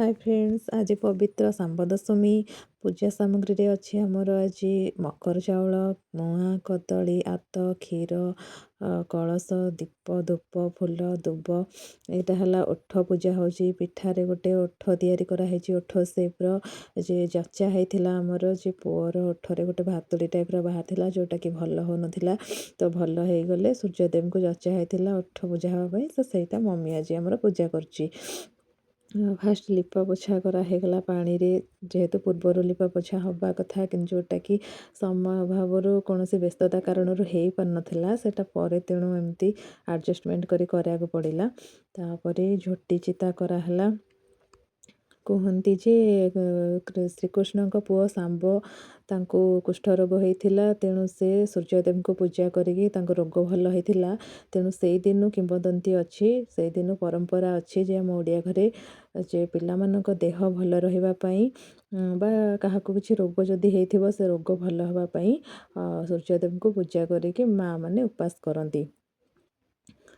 Hi friends, आज पवित्र सांब दशमी पूजा सामग्री रे अच्छी आमर आज मकर चाउल मुआ कदली आत क्षीर कलश दीप धूप फूल दुब यहाँ है ओठ पूजा हो पिठारे गोटे ओठ तैयारी कराई ओठ सेप्र जे जचा होता आमर जे पुअर ओठरे गोटे भातुड़ी टाइप बाहर जोटा कि भल हो नाला तो भल हो गले सूर्यदेव को जचा होता ओठ पूजा हाँपाई तो सहीटा मम्मी आज आमर पूजा कर फास्ट लिपा पोछा करागला पानी रे जेहेतु पूर्वर लिपा पोछा हवा कथा कि जोटा कि समय अभाव कौन व्यस्तता कारण हो पार नाला सेटा पर तेणु एमती एडजस्टमेंट करा पड़ा तापर झोटी चिता कराला कहती जे श्रीकृष्ण पुओ सांब तांको कुष्ठ रोग होता तेणु से सूर्यदेव को पूजा करी रोग भल होता तेणु से दिन किंवदंती अच्छी से दिन परंपरा अच्छी जे आम ओडिया घरे जे पिला मानक देह भल रही बा क्या किसी रोग जदि हो से रोग भल होगापाई सूर्यदेव को पूजा करी माँ मैंने उपास करती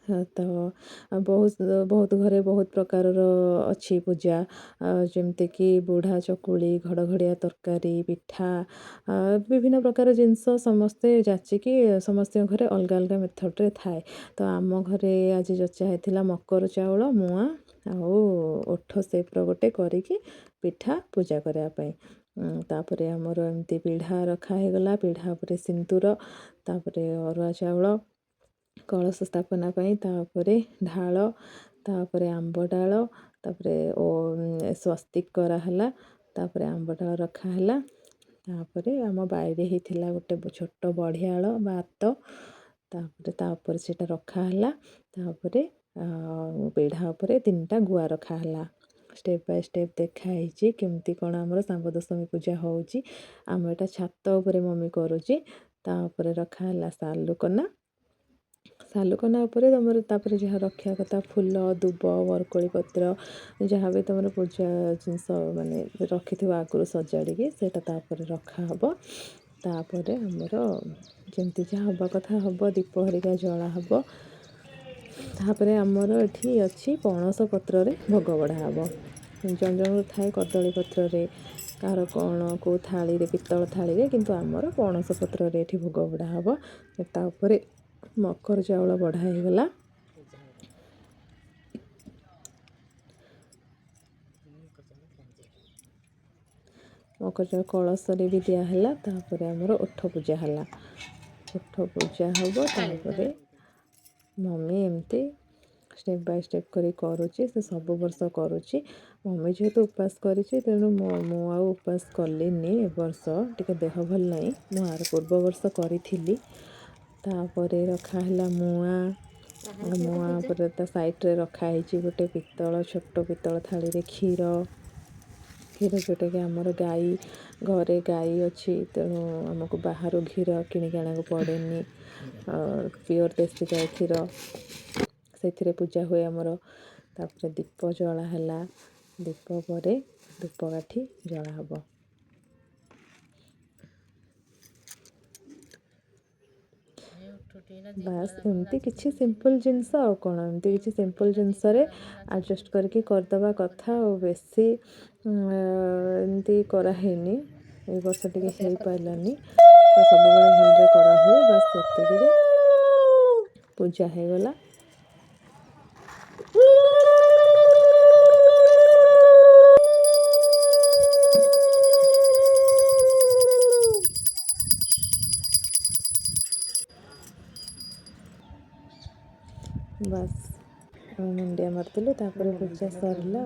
तो बहुत बहुत घरे बहुत प्रकार अच्छी पूजा जमती कि बुढ़ा चकुली घड़घड़िया तरकारी पिठा विभिन्न प्रकार जिनस समस्ते जाचिकी समस्त घरे अलग अलग मेथड्रे थाए तो आम घरे आज जचा होता मकर चाउल मुआ ओठ सेप्र गोटे करी पिठा पूजा करने तापर आमर एमती पीढ़ा रखागला पीढ़ा पर सिंदूर तापर अरुआ चाउल कलश स्थापना तापरे ढाल तापरे आंब डाल तापरे स्वस्तिक कराला तापरे आंब डाल रखाला तापरे आम बाईरे होता गोटे छोट बढ़ियाल बात तापर सेटा रखाला तापरे पीढ़ा उपरे 3टा गुआ रखाला स्टेप बाय स्टेप देखाई केमती कौन आमर सांब दशमी पूजा होची आम एटा छात उपरे मम्मी करुची तापर रखाला सालुकना उपरे तुम तापर जहाँ रखा कथा फूल दुब बरकोली पत्र जहाँ भी तुम पूजा जिनस माने रखि आगुरी सजाड़ी सेटा तापर रखा हब तापर आमर जमती जहाँ हवा कथा हम दीप हरिका जला हब तापर आमर एठी अच्छी पणस पत्र रे भोग बढ़ा हब जन जन थाए कदली पत्र रे कार कौन को थाली रे पितल थाली रे किंतु आमर पणस पत्र रे एठी भोग बढ़ा हब तापर मकर चाउल बढ़ाईगला मकर चाउल कलश रे भी दियाला तापर आमर ओठ पूजा है ओठ पूजा हम तापर मम्मी एमती स्टेप बाय स्टेप करी करुच्ची से सब वर्ष करुच्ची मम्मी जेहेतु उपास करी तेणु मु उपास कलिनी ए वर्ष टिके देह भल नहीं मुझे पूर्व वर्ष करी तापर रखाला मुआ पर ता साइड रे रखाई गोटे पितल छोट पितल थाली रे क्षीर जोटा कि आमर गाई घरे गाई अच्छी तेणु आमको बाहर क्षीर किणिक आना पड़ेनी प्योर देसी गाई क्षीर से पूजा हुए आमर तापर दीप जला है दीप पर धूपकाठी जला हब बास एमती किसी सिंपल जिनस कौन एमती किसी सिंपल जिनस एडजस्ट करके करदवा कथा और बेसी एमती कराइनी ए वर्ष टिके हो पारानी तो सब भलरे करा हुए बास से पूजा हो गला बस मुंडिया मारती तापर पूजा सरला।